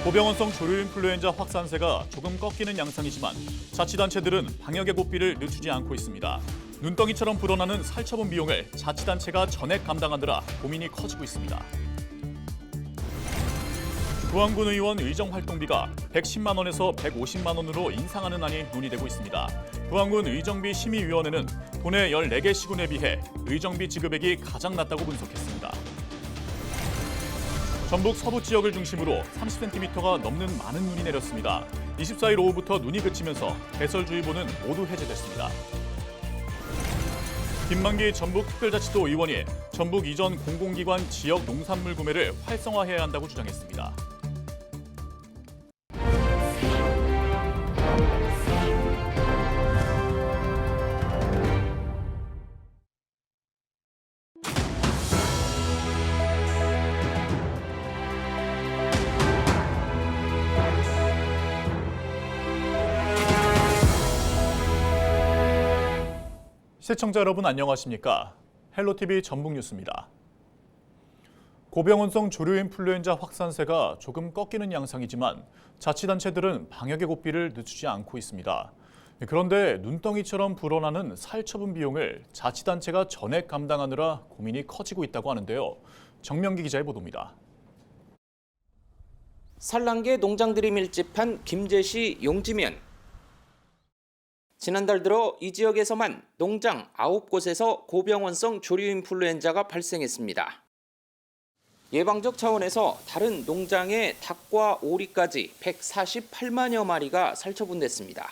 고병원성 조류인플루엔자 확산세가 조금 꺾이는 양상이지만 자치단체들은 방역의 고삐를 늦추지 않고 있습니다. 눈덩이처럼 불어나는 살처분 비용을 자치단체가 전액 감당하느라 고민이 커지고 있습니다. 부안군 의원 의정활동비가 110만 원에서 150만 원으로 인상하는 안이 논의되고 있습니다. 부안군 의정비 심의위원회는 도내 14개 시군에 비해 의정비 지급액이 가장 낮다고 분석했습니다. 전북 서부 지역을 중심으로 30cm가 넘는 많은 눈이 내렸습니다. 24일 오후부터 눈이 그치면서 대설주의보는 모두 해제됐습니다. 김만기 전북특별자치도 의원이 전북 이전 공공기관 지역 농산물 구매를 활성화해야 한다고 주장했습니다. 시청자 여러분 안녕하십니까? 헬로티비 전북뉴스입니다. 고병원성 조류인플루엔자 확산세가 조금 꺾이는 양상이지만 자치단체들은 방역의 고삐를 늦추지 않고 있습니다. 그런데 눈덩이처럼 불어나는 살처분 비용을 자치단체가 전액 감당하느라 고민이 커지고 있다고 하는데요. 정명기 기자의 보도입니다. 산란계 농장들이 밀집한 김제시 용지면. 지난달 들어 이 지역에서만 농장 9곳에서 고병원성 조류인플루엔자가 발생했습니다. 예방적 차원에서 다른 농장의 닭과 오리까지 148만여 마리가 살처분됐습니다.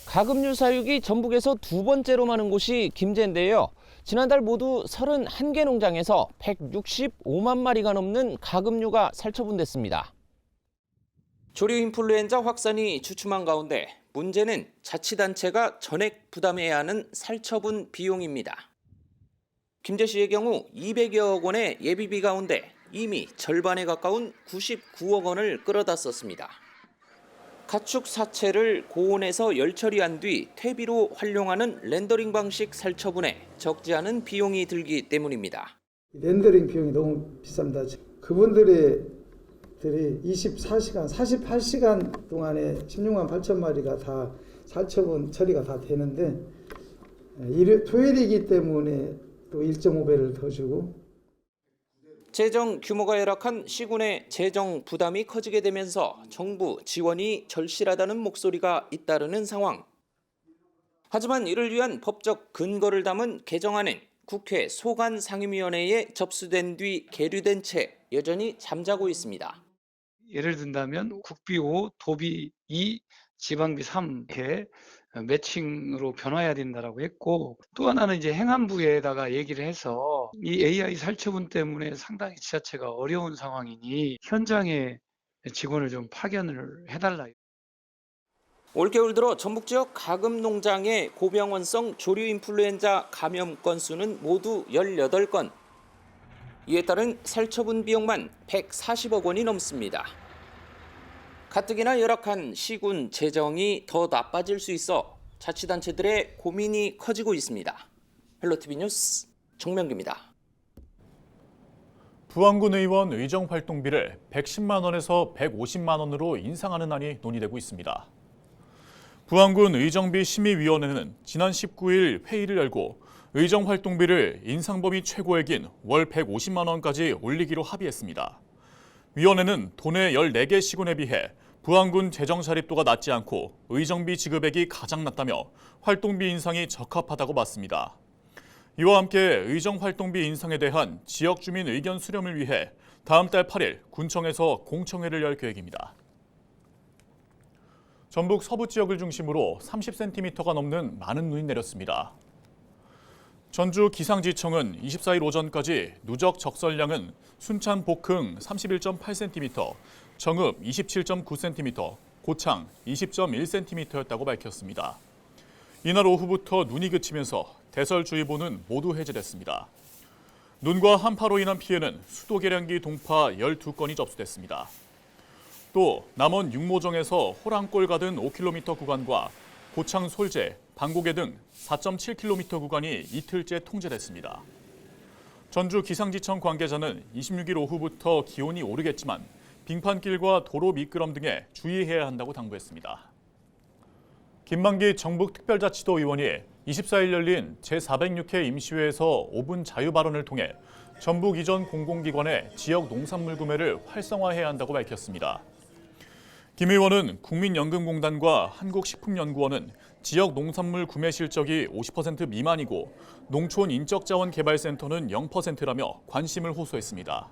가금류 사육이 전북에서 두 번째로 많은 곳이 김제인데요. 지난달 모두 31개 농장에서 165만 마리가 넘는 가금류가 살처분됐습니다. 조류인플루엔자 확산이 주춤한 가운데 문제는 자치단체가 전액 부담해야 하는 살처분 비용입니다. 김제시의 경우 200여억 원의 예비비 가운데 이미 절반에 가까운 99억 원을 끌어다 썼습니다. 가축 사체를 고온에서 열처리한 뒤 퇴비로 활용하는 렌더링 방식 살처분에 적지 않은 비용이 들기 때문입니다. 렌더링 비용이 너무 비쌉니다. 그분들이 24시간, 48시간 동안에 16만 8천 마리가 다 살처분 처리가 다 되는데 토일이기 때문에 또 1.5배를 더 주고 재정 규모가 열악한 시군의 재정 부담이 커지게 되면서 정부 지원이 절실하다는 목소리가 잇따르는 상황. 하지만 이를 위한 법적 근거를 담은 개정안은 국회 소관상임위원회에 접수된 뒤 계류된 채 여전히 잠자고 있습니다. 예를 든다면 국비 5, 도비 2, 지방비 3 이렇게 매칭으로 변화해야 된다라고 했고, 또 하나는 이제 행안부에다가 얘기를 해서 이 AI 살처분 때문에 상당히 지자체가 어려운 상황이니 현장에 직원을 좀 파견을 해달라. 올겨울 들어 전북 지역 가금 농장의 고병원성 조류인플루엔자 감염 건수는 모두 18건. 이에 따른 살처분 비용만 140억 원이 넘습니다. 가뜩이나 열악한 시군 재정이 더 나빠질 수 있어 자치단체들의 고민이 커지고 있습니다. 헬로티비 뉴스 정명기입니다. 부안군 의원 의정활동비를 110만 원에서 150만 원으로 인상하는 안이 논의되고 있습니다. 부안군 의정비 심의위원회는 지난 19일 회의를 열고 의정활동비를 인상 범위 최고액인 월 150만 원까지 올리기로 합의했습니다. 위원회는 도내 14개 시군에 비해 부안군 재정 자립도가 낮지 않고 의정비 지급액이 가장 낮다며 활동비 인상이 적합하다고 봤습니다. 이와 함께 의정활동비 인상에 대한 지역 주민 의견 수렴을 위해 다음 달 8일 군청에서 공청회를 열 계획입니다. 전북 서부 지역을 중심으로 30cm가 넘는 많은 눈이 내렸습니다. 전주 기상지청은 24일 오전까지 누적 적설량은 순천 복흥 31.8cm, 정읍 27.9cm, 고창 20.1cm였다고 밝혔습니다. 이날 오후부터 눈이 그치면서 대설주의보는 모두 해제됐습니다. 눈과 한파로 인한 피해는 수도 계량기 동파 12건이 접수됐습니다. 또 남원 육모정에서 호랑골 가든 5km 구간과 고창 솔제, 방곡에 등 4.7km 구간이 이틀째 통제됐습니다. 전주 기상지청 관계자는 26일 오후부터 기온이 오르겠지만 빙판길과 도로 미끄럼 등에 주의해야 한다고 당부했습니다. 김만기 정북특별자치도 의원이 24일 열린 제406회 임시회에서 5분 자유 발언을 통해 전북 이전 공공기관의 지역 농산물 구매를 활성화해야 한다고 밝혔습니다. 김 의원은 국민연금공단과 한국식품연구원은 지역 농산물 구매 실적이 50% 미만이고 농촌 인적자원개발센터는 0%라며 관심을 호소했습니다.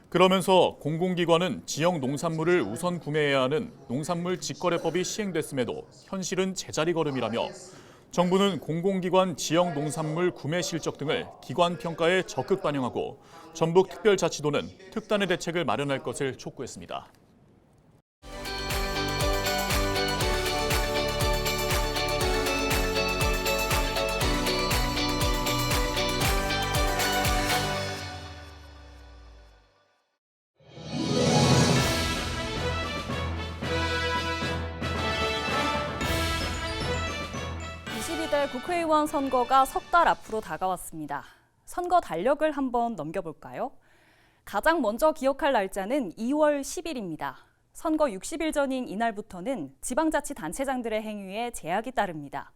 그러면서 공공기관은 지역 농산물을 우선 구매해야 하는 농산물 직거래법이 시행됐음에도 현실은 제자리 걸음이라며 정부는 공공기관 지역 농산물 구매 실적 등을 기관 평가에 적극 반영하고 전북특별자치도는 특단의 대책을 마련할 것을 촉구했습니다. 국회의원 선거가 석 달 앞으로 다가왔습니다. 선거 달력을 한번 넘겨볼까요? 가장 먼저 기억할 날짜는 2월 10일입니다. 선거 60일 전인 이날부터는 지방자치단체장들의 행위에 제약이 따릅니다.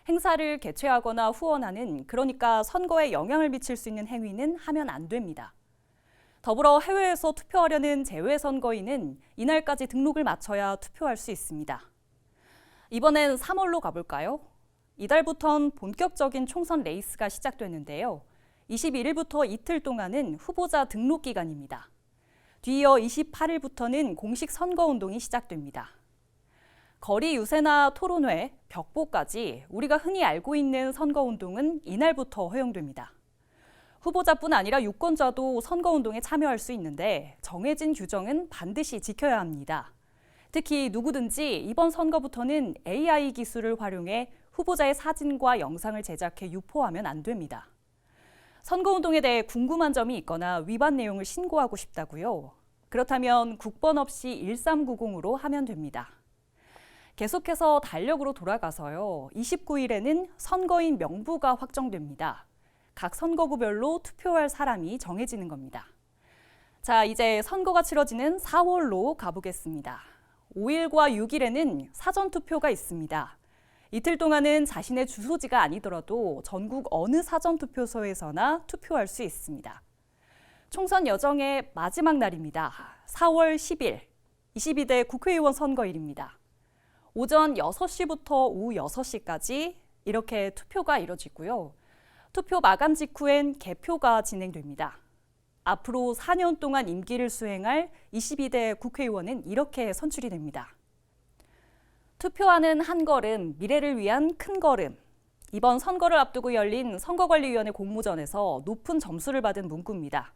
행사를 개최하거나 후원하는, 그러니까 선거에 영향을 미칠 수 있는 행위는 하면 안 됩니다. 더불어 해외에서 투표하려는 재외선거인은 이날까지 등록을 마쳐야 투표할 수 있습니다. 이번엔 3월로 가볼까요? 이달부턴 본격적인 총선 레이스가 시작됐는데요. 21일부터 이틀 동안은 후보자 등록 기간입니다. 뒤이어 28일부터는 공식 선거운동이 시작됩니다. 거리 유세나 토론회, 벽보까지 우리가 흔히 알고 있는 선거운동은 이날부터 허용됩니다. 후보자뿐 아니라 유권자도 선거운동에 참여할 수 있는데 정해진 규정은 반드시 지켜야 합니다. 특히 누구든지 이번 선거부터는 AI 기술을 활용해 후보자의 사진과 영상을 제작해 유포하면 안 됩니다. 선거운동에 대해 궁금한 점이 있거나 위반 내용을 신고하고 싶다고요? 그렇다면 국번 없이 1390으로 하면 됩니다. 계속해서 달력으로 돌아가서요. 29일에는 선거인 명부가 확정됩니다. 각 선거구별로 투표할 사람이 정해지는 겁니다. 자, 이제 선거가 치러지는 4월로 가보겠습니다. 5일과 6일에는 사전투표가 있습니다. 이틀 동안은 자신의 주소지가 아니더라도 전국 어느 사전투표소에서나 투표할 수 있습니다. 총선 여정의 마지막 날입니다. 4월 10일, 22대 국회의원 선거일입니다. 오전 6시부터 오후 6시까지 이렇게 투표가 이뤄지고요. 투표 마감 직후엔 개표가 진행됩니다. 앞으로 4년 동안 임기를 수행할 22대 국회의원은 이렇게 선출이 됩니다. 투표하는 한 걸음, 미래를 위한 큰 걸음. 이번 선거를 앞두고 열린 선거관리위원회 공모전에서 높은 점수를 받은 문구입니다.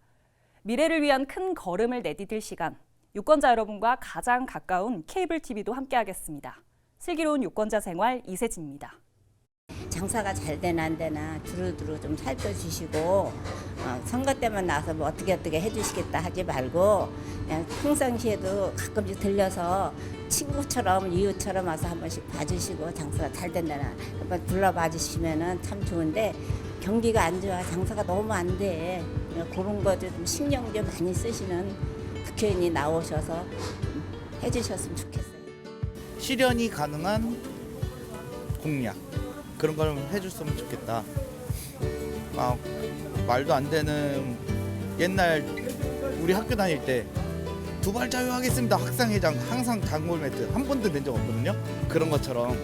미래를 위한 큰 걸음을 내디딜 시간. 유권자 여러분과 가장 가까운 케이블 TV도 함께하겠습니다. 슬기로운 유권자 생활 이세진입니다. 장사가 잘 되나 안 되나 두루두루 좀 살펴주시고 선거 때만 나와서 뭐 어떻게 해주시겠다 하지 말고 그냥 평상시에도 가끔씩 들려서 친구처럼 이웃처럼 와서 한 번씩 봐주시고 장사가 잘 된다나 한번 둘러봐 주시면 참 좋은데 경기가 안 좋아 장사가 너무 안 돼 그런 거 좀 신경 좀 많이 쓰시는 국회의원이 나오셔서 해주셨으면 좋겠어요. 실현이 가능한 공약 그런 걸 해줬으면 좋겠다. 말도 안 되는 옛날 우리 학교 다닐 때 두발 자유하겠습니다. 학생회장 항상 단골 멘트 한 번도 낸 적 없거든요. 그런 것처럼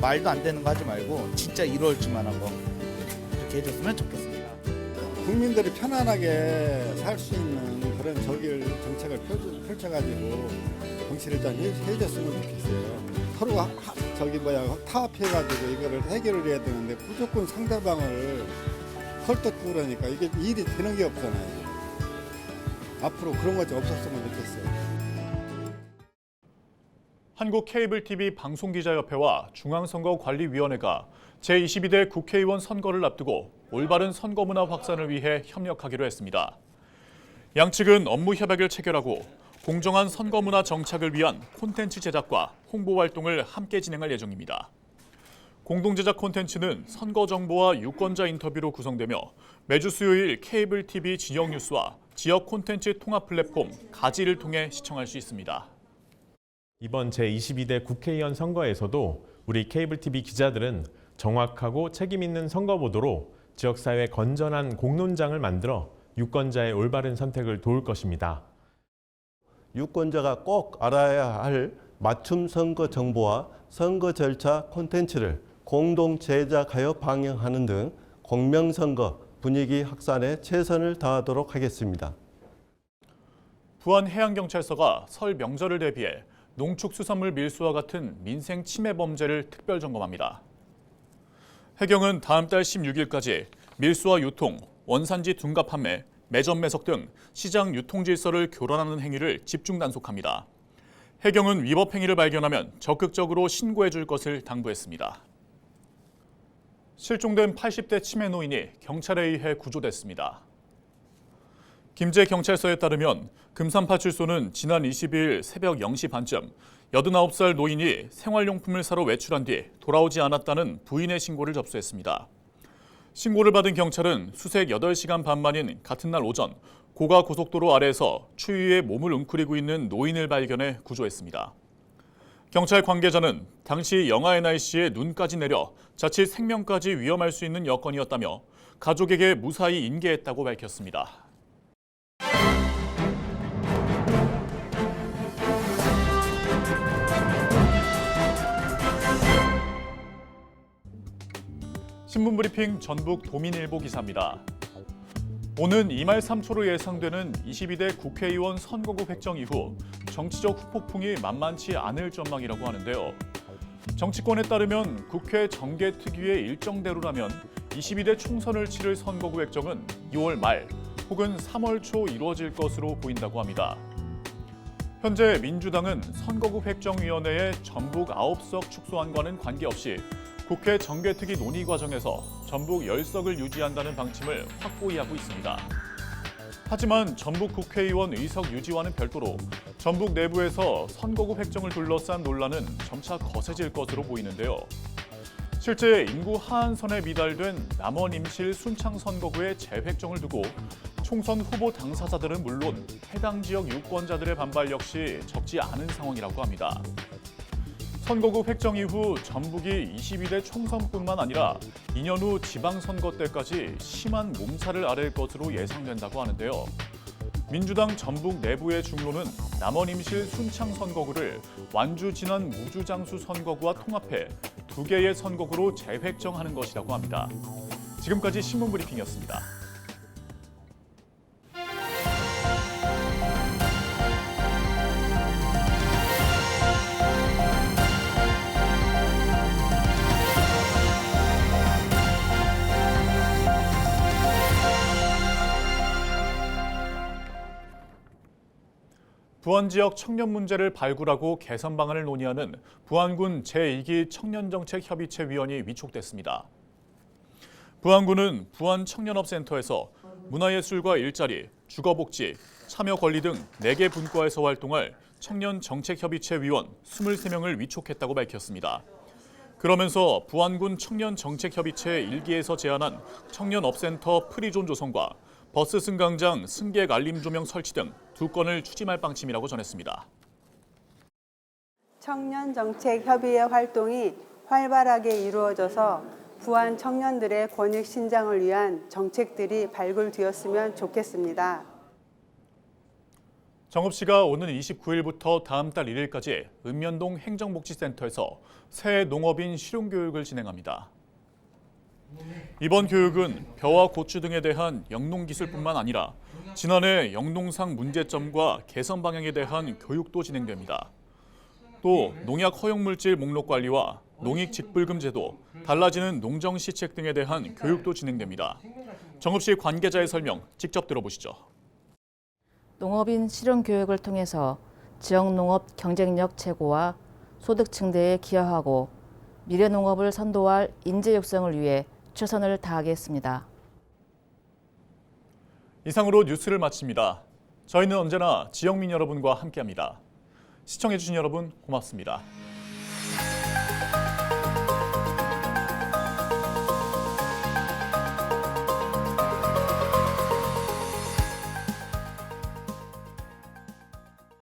말도 안 되는 거 하지 말고 진짜 이루어질 줄만 하고 그렇게 해줬으면 좋겠습니다. 국민들이 편안하게 살 수 있는 그런 정책을 펼쳐가지고 정치를 좀 해줬으면 좋겠어요. 서로가 타협해가지고 이거를 해결을 해야 되는데 무조건 상대방을 헐떡고 그러니까 이게 일이 되는 게 없잖아요. 앞으로 그런 것 좀 없었으면 좋겠어요. 한국 케이블 TV 방송기자협회와 중앙선거관리위원회가 제22대 국회의원 선거를 앞두고 올바른 선거 문화 확산을 위해 협력하기로 했습니다. 양측은 업무 협약을 체결하고 공정한 선거 문화 정착을 위한 콘텐츠 제작과 홍보 활동을 함께 진행할 예정입니다. 공동 제작 콘텐츠는 선거 정보와 유권자 인터뷰로 구성되며 매주 수요일 케이블 TV 지역 뉴스와 지역 콘텐츠 통합 플랫폼 가지를 통해 시청할 수 있습니다. 이번 제22대 국회의원 선거에서도 우리 케이블TV 기자들은 정확하고 책임 있는 선거보도로 지역사회 건전한 공론장을 만들어 유권자의 올바른 선택을 도울 것입니다. 유권자가 꼭 알아야 할 맞춤 선거 정보와 선거 절차 콘텐츠를 공동 제작하여 방영하는 등 공명선거 분위기 확산에 최선을 다하도록 하겠습니다. 부안해양경찰서가 설 명절을 대비해 농축수산물 밀수와 같은 민생 침해 범죄를 특별 점검합니다. 해경은 다음 달 16일까지 밀수와 유통, 원산지 둔갑 판매, 매점 매석 등 시장 유통 질서를 교란하는 행위를 집중 단속합니다. 해경은 위법 행위를 발견하면 적극적으로 신고해 줄 것을 당부했습니다. 실종된 80대 치매 노인이 경찰에 의해 구조됐습니다. 김제 경찰서에 따르면 금산파출소는 지난 22일 새벽 0시 반쯤 89살 노인이 생활용품을 사러 외출한 뒤 돌아오지 않았다는 부인의 신고를 접수했습니다. 신고를 받은 경찰은 수색 8시간 반 만인 같은 날 오전 고가 고속도로 아래에서 추위에 몸을 웅크리고 있는 노인을 발견해 구조했습니다. 경찰 관계자는 당시 영하의 날씨에 눈까지 내려 자칫 생명까지 위험할 수 있는 여건이었다며 가족에게 무사히 인계했다고 밝혔습니다. 신문브리핑 전북 도민일보 기사입니다. 오는 이말 3초로 예상되는 22대 국회의원 선거구 획정 이후 정치적 후폭풍이 만만치 않을 전망이라고 하는데요. 정치권에 따르면 국회 정개특위의 일정대로라면 22대 총선을 치를 선거구 획정은 2월 말 혹은 3월 초 이루어질 것으로 보인다고 합니다. 현재 민주당은 선거구 획정위원회의 전북 9석 축소안과는 관계없이 국회 정개특위 논의 과정에서 전북 10석을 유지한다는 방침을 확고히 하고 있습니다. 하지만 전북 국회의원 의석 유지와는 별도로 전북 내부에서 선거구 획정을 둘러싼 논란은 점차 거세질 것으로 보이는데요. 실제 인구 하한선에 미달된 남원 임실 순창 선거구의 재획정을 두고 총선 후보 당사자들은 물론 해당 지역 유권자들의 반발 역시 적지 않은 상황이라고 합니다. 선거구 획정 이후 전북이 22대 총선뿐만 아니라 2년 후 지방선거 때까지 심한 몸살을 앓을 것으로 예상된다고 하는데요. 민주당 전북 내부의 중로는 남원 임실 순창 선거구를 완주 진안 무주장수 선거구와 통합해 2개의 선거구로 재획정하는 것이라고 합니다. 지금까지 신문브리핑이었습니다. 부안 지역 청년 문제를 발굴하고 개선 방안을 논의하는 부안군 제2기 청년정책협의체위원이 위촉됐습니다. 부안군은 부안 청년업센터에서 문화예술과 일자리, 주거복지, 참여권리 등 4개 분과에서 활동할 청년정책협의체위원 23명을 위촉했다고 밝혔습니다. 그러면서 부안군 청년정책협의체 1기에서 제안한 청년업센터 프리존 조성과 버스 승강장 승객 알림 조명 설치 등 2건을 추진할 방침이라고 전했습니다. 청년정책협의회 활동이 활발하게 이루어져서 부안 청년들의 권익 신장을 위한 정책들이 발굴되었으면 좋겠습니다. 정읍 시가 오는 29일부터 다음 달 1일까지 읍면동 행정복지센터에서 새 농업인 실용교육을 진행합니다. 이번 교육은 벼와 고추 등에 대한 영농기술뿐만 아니라 지난해 영농상 문제점과 개선 방향에 대한 교육도 진행됩니다. 또 농약 허용물질 목록 관리와 농익 직불금 제도, 달라지는 농정 시책 등에 대한 교육도 진행됩니다. 정읍시 관계자의 설명 직접 들어보시죠. 농업인 실용 교육을 통해서 지역 농업 경쟁력 제고와 소득 증대에 기여하고 미래 농업을 선도할 인재 육성을 위해 최선을 다하겠습니다. 이상으로 뉴스를 마칩니다. 저희는 언제나 지역민 여러분과 함께합니다. 시청해주신 여러분 고맙습니다.